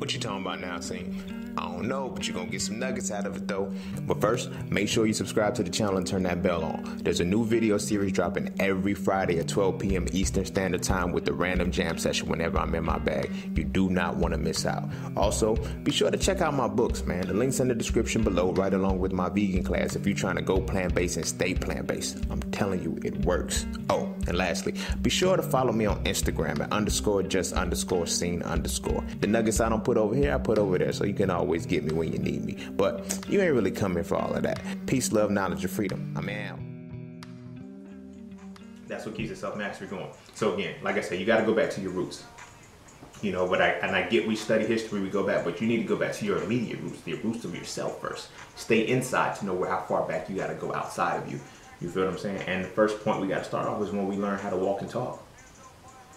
What you talking about now, Cine? I don't know, but you're gonna get some nuggets out of it though. But first, make sure you subscribe to the channel and turn that bell on. There's a new video series dropping every Friday at 12 p.m. Eastern Standard Time with the random jam session whenever I'm in my bag. You do not want to miss out. Also, be sure to check out my books, man. The link's in the description below, right along with my vegan class if you're trying to go plant-based and stay plant-based. I'm telling you, it works. Oh, and lastly, be sure to follow me on Instagram at _just_scene_. The nuggets I don't put over here, I put over there, so you can always get me when you need me. But you ain't really coming for all of that. Peace, love, knowledge, and freedom. I'm out. That's what keeps the self-mastery going. So again, like I said, you got to go back to your roots. You know, but I get we study history, we go back, but you need to go back to your immediate roots, the roots of yourself first. Stay inside to know how far back you got to go outside of you. You feel what I'm saying? And the first point we got to start off is when we learn how to walk and talk.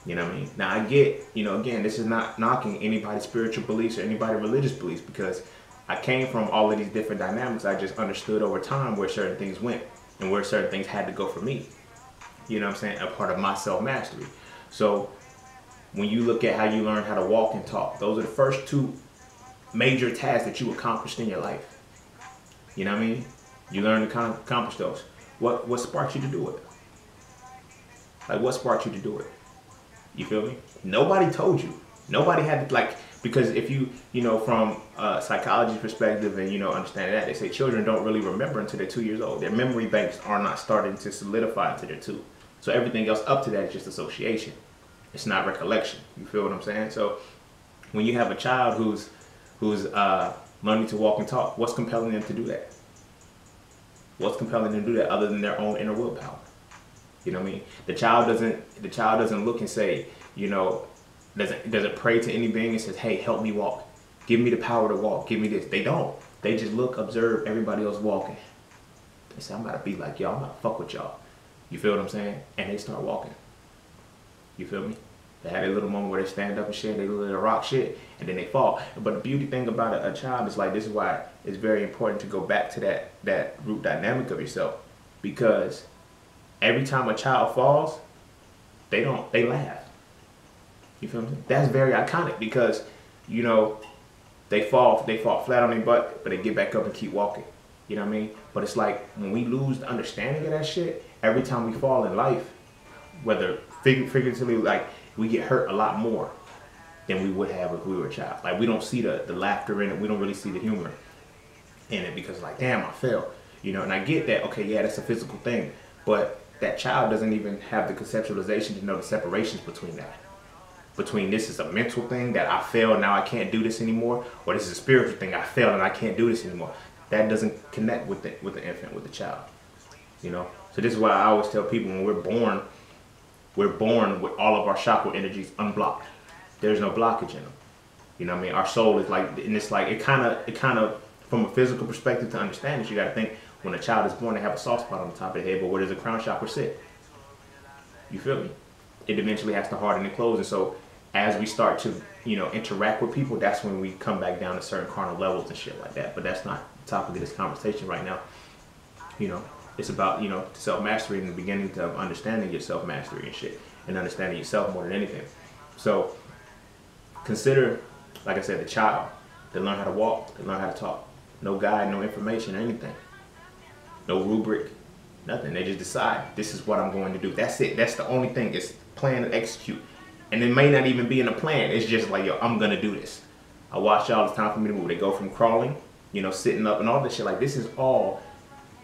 You know what I mean? Now I get, you know, again, this is not knocking anybody's spiritual beliefs or anybody's religious beliefs, because I came from all of these different dynamics. I just understood over time where certain things went and where certain things had to go for me. You know what I'm saying? A part of my self-mastery. So when you look at how you learn how to walk and talk, those are the first two major tasks that you accomplished in your life. You know what I mean? You learn to accomplish those. What sparked you to do it? Like, what sparked you to do it? You feel me? Nobody told you. Nobody had to, like, because if you know, from a psychology perspective and, you know, understand that, they say children don't really remember until they're 2 years old. Their memory banks are not starting to solidify until they're 2. So everything else up to that is just association. It's not recollection. You feel what I'm saying? So when you have a child who's learning to walk and talk, what's compelling them to do that? What's compelling them to do that other than their own inner willpower? You know what I mean? The child doesn't look and say, you know, doesn't pray to any being and says, hey, help me walk. Give me the power to walk. Give me this. They don't. They just look, observe everybody else walking. They say, I'm about to be like y'all. I'm about to fuck with y'all. You feel what I'm saying? And they start walking. You feel me? They have a little moment where they stand up and shit, they do a little rock shit, and then they fall. But the beauty thing about a child is, like, this is why it's very important to go back to that root dynamic of yourself. Because every time a child falls, they laugh. You feel me? That's very iconic because, you know, they fall flat on their butt, but they get back up and keep walking. You know what I mean? But it's like when we lose the understanding of that shit, every time we fall in life, whether figuratively, like, we get hurt a lot more than we would have if we were a child. Like, we don't see the laughter in it. We don't really see the humor in it because, like, damn, I fell. You know, and I get that, okay, yeah, that's a physical thing. But that child doesn't even have the conceptualization to know the separations between that. Between this is a mental thing that I failed, now I can't do this anymore, or this is a spiritual thing, I failed and I can't do this anymore. That doesn't connect with the infant, with the child. You know? So this is why I always tell people, when we're born with all of our chakra energies unblocked. There's no blockage in them. You know what I mean? Our soul is like, and it's like, it kind of, from a physical perspective to understand this, you got to think, when a child is born, they have a soft spot on the top of the head, but where does the crown chakra sit? You feel me? It eventually has to harden and close, and so as we start to, you know, interact with people, that's when we come back down to certain carnal levels and shit like that. But that's not the topic of this conversation right now. You know, it's about, you know, self-mastery and the beginning of understanding your self-mastery and shit, and understanding yourself more than anything. So consider, like I said, the child. They learn how to walk, they learn how to talk. No guide, no information, or anything. No rubric, nothing. They just decide, this is what I'm going to do. That's it. That's the only thing. It's plan and execute. And it may not even be in a plan. It's just like, yo, I'm going to do this. I watch y'all, it's time for me to move. They go from crawling, you know, sitting up and all this shit. Like, this is all,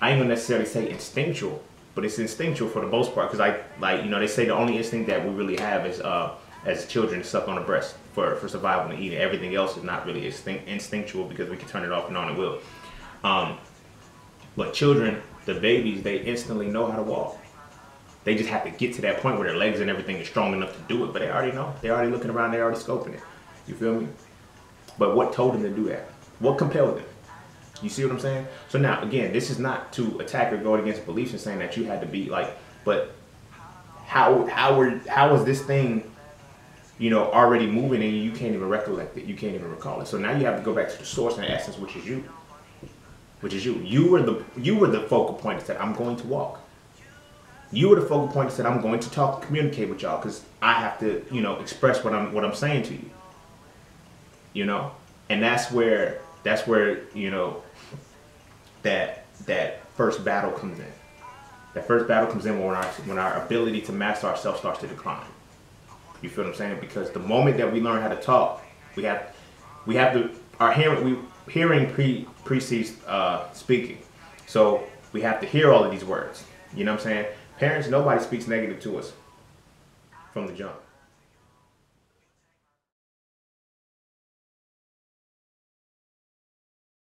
I ain't going to necessarily say instinctual, but it's instinctual for the most part. Because, like, you know, they say the only instinct that we really have is, as children, to suck on the breast for survival and eating. Everything else is not really instinctual because we can turn it off and on at will. But children, the babies, they instantly know how to walk. They just have to get to that point where their legs and everything is strong enough to do it. But they already know. They're already looking around. They're already scoping it. You feel me? But what told them to do that? What compelled them? You see what I'm saying? So now, again, this is not to attack or go against beliefs and saying that you had to be like, but how is this thing, you know, already moving and you can't even recollect it? You can't even recall it. So now you have to go back to the source and essence, which is you. Which is you. You were the focal point that said, I'm going to walk. You were the focal point that said, I'm going to talk, communicate with y'all, because I have to, you know, express what I'm saying to you. you know, and that's where you know that first battle comes in. That first battle comes in when our ability to master ourselves starts to decline. You feel what I'm saying? Because the moment that we learn how to talk, we have to our hearing precedes speaking. So we have to hear all of these words. You know what I'm saying? Parents, nobody speaks negative to us from the jump.